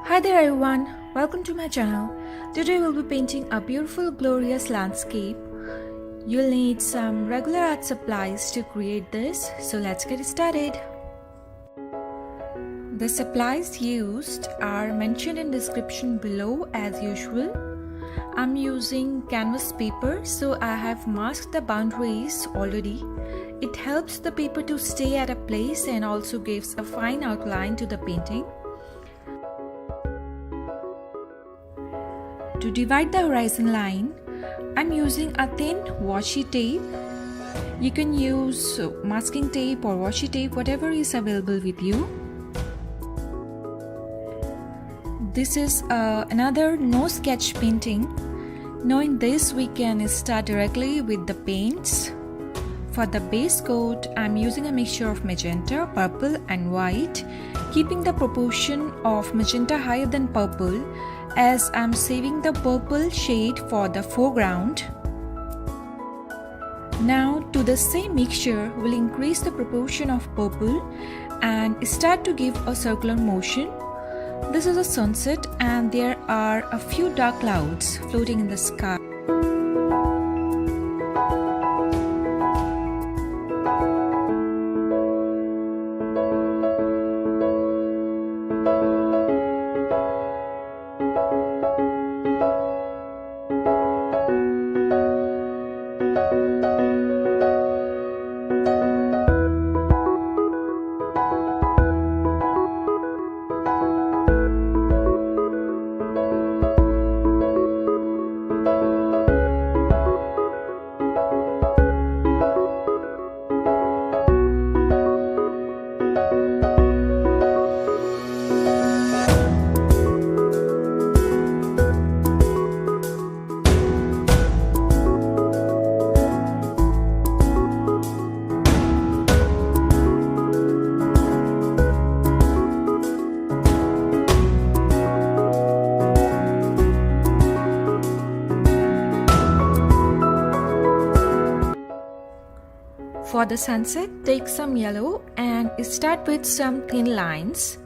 Hi there everyone, welcome to my channel. Today we'll be painting a beautiful glorious landscape. You'll need some regular art supplies to create this, so let's get started. The supplies used are mentioned in description below as usual. I'm using canvas paper, so I have masked the boundaries already. It helps the paper to stay at a place and also gives a fine outline to the painting. To divide the horizon line, I'm using a thin washi tape. You can use masking tape or washi tape, whatever is available with you. This is another no sketch painting. Knowing this, we can start directly with the paints. For the base coat, I'm using a mixture of magenta, purple and white, keeping the proportion of magenta higher than purple, as I'm saving the purple shade for the foreground. Now to the same mixture, we'll increase the proportion of purple and start to give a circular motion. This is a sunset and there are a few dark clouds floating in the sky. For the sunset, take some yellow and start with some thin lines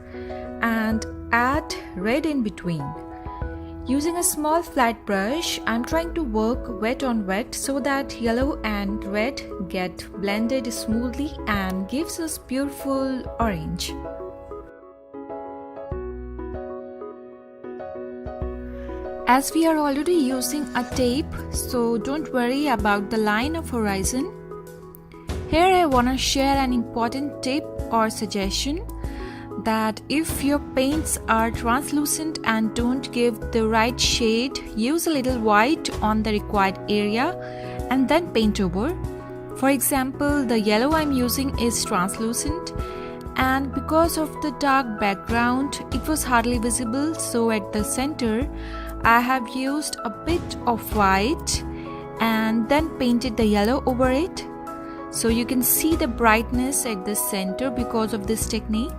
and add red in between. Using a small flat brush, I'm trying to work wet on wet so that yellow and red get blended smoothly and gives us beautiful orange. As we are already using a tape, so don't worry about the line of horizon. Here I want to share an important tip or suggestion that if your paints are translucent and don't give the right shade, use a little white on the required area and then paint over. For example, the yellow I'm using is translucent and because of the dark background, it was hardly visible, so at the center I have used a bit of white and then painted the yellow over it. So you can see the brightness at the center because of this technique.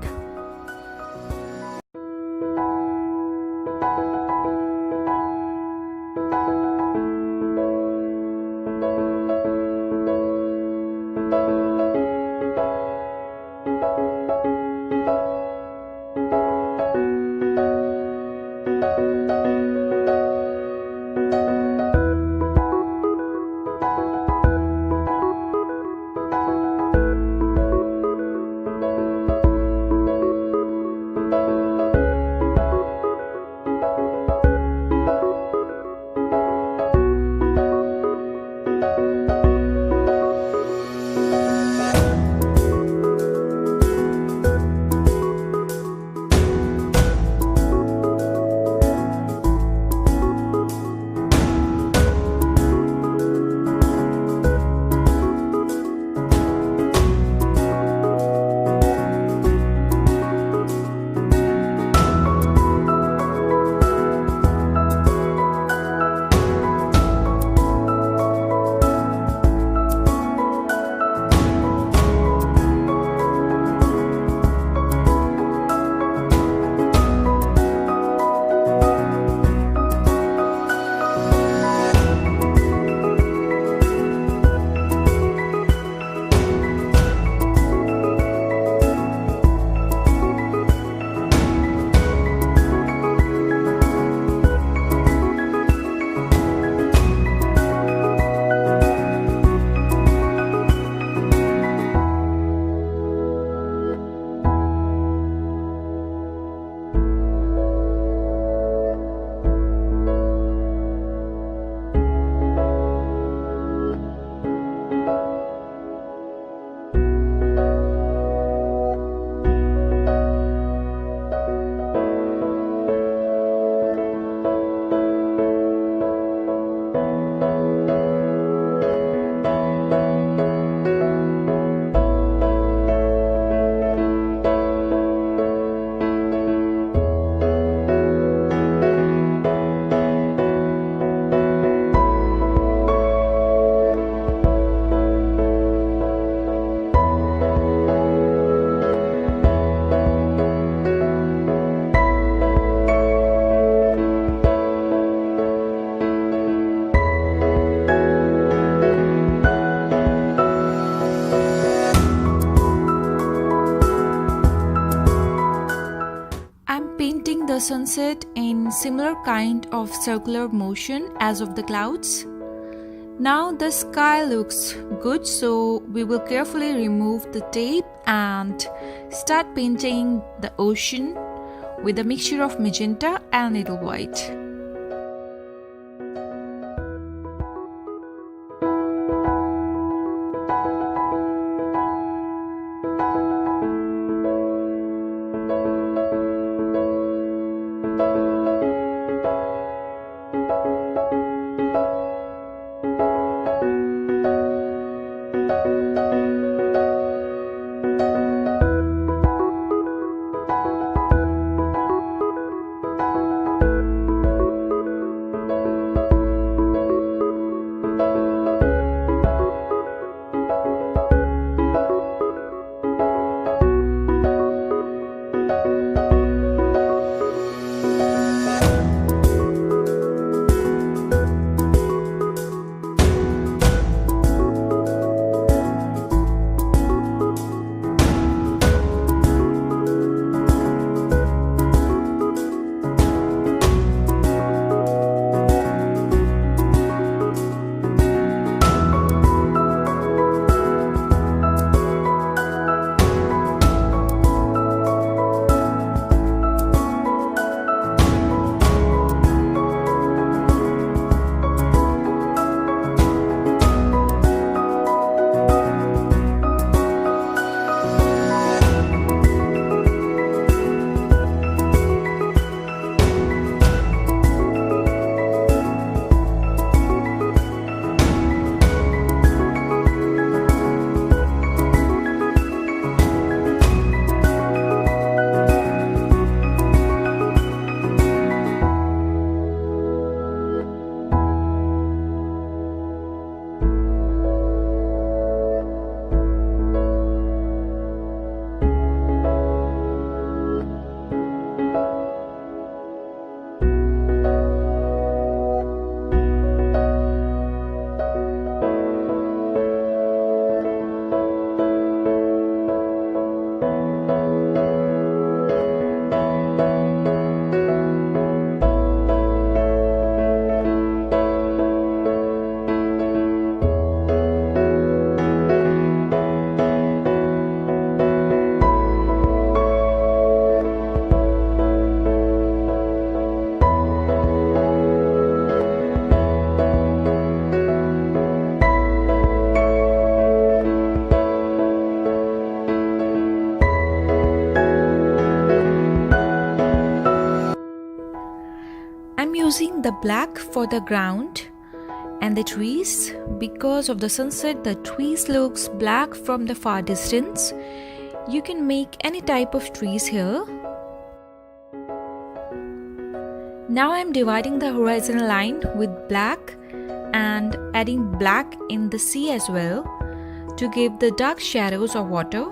the sunset in similar kind of circular motion as of the clouds. Now the sky looks good, so we will carefully remove the tape and start painting the ocean with a mixture of magenta and little white. Using the black for the ground and the trees. Because of the sunset, the trees looks black from the far distance. You can make any type of trees here. Now I am dividing the horizon line with black and adding black in the sea as well to give the dark shadows of water.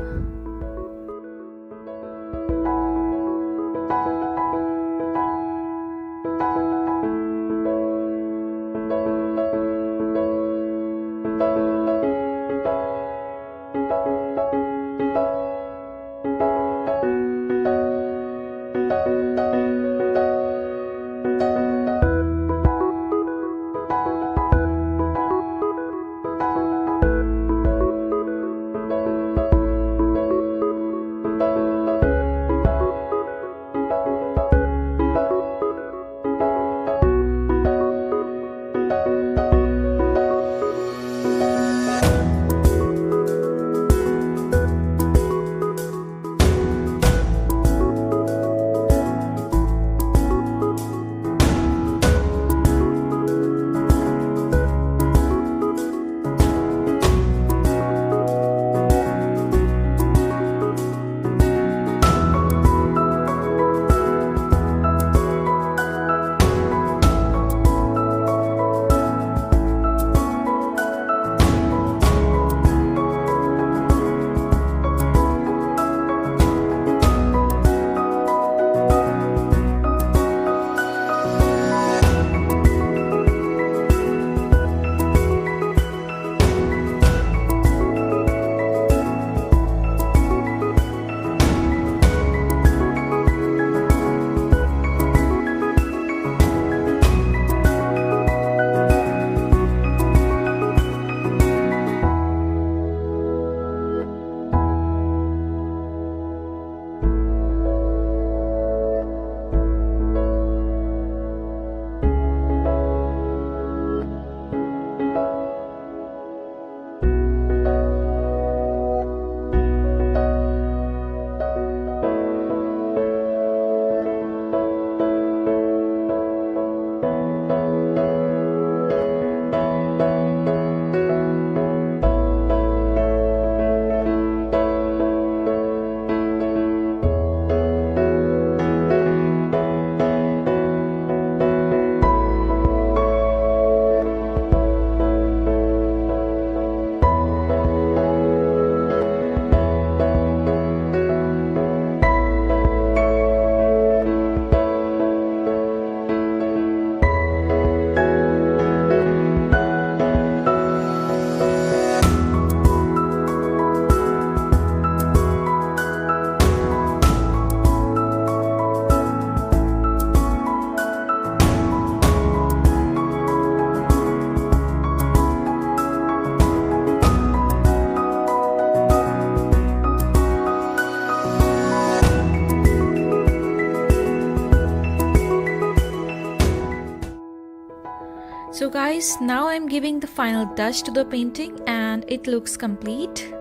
So guys, now I'm giving the final touch to the painting and it looks complete.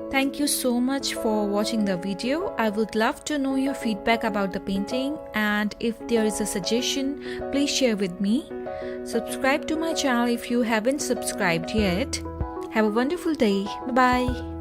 Thank you so much for watching the video. I would love to know your feedback about the painting, and if there is a suggestion, please share with me. Subscribe to my channel if you haven't subscribed yet. Have a wonderful day. Bye bye.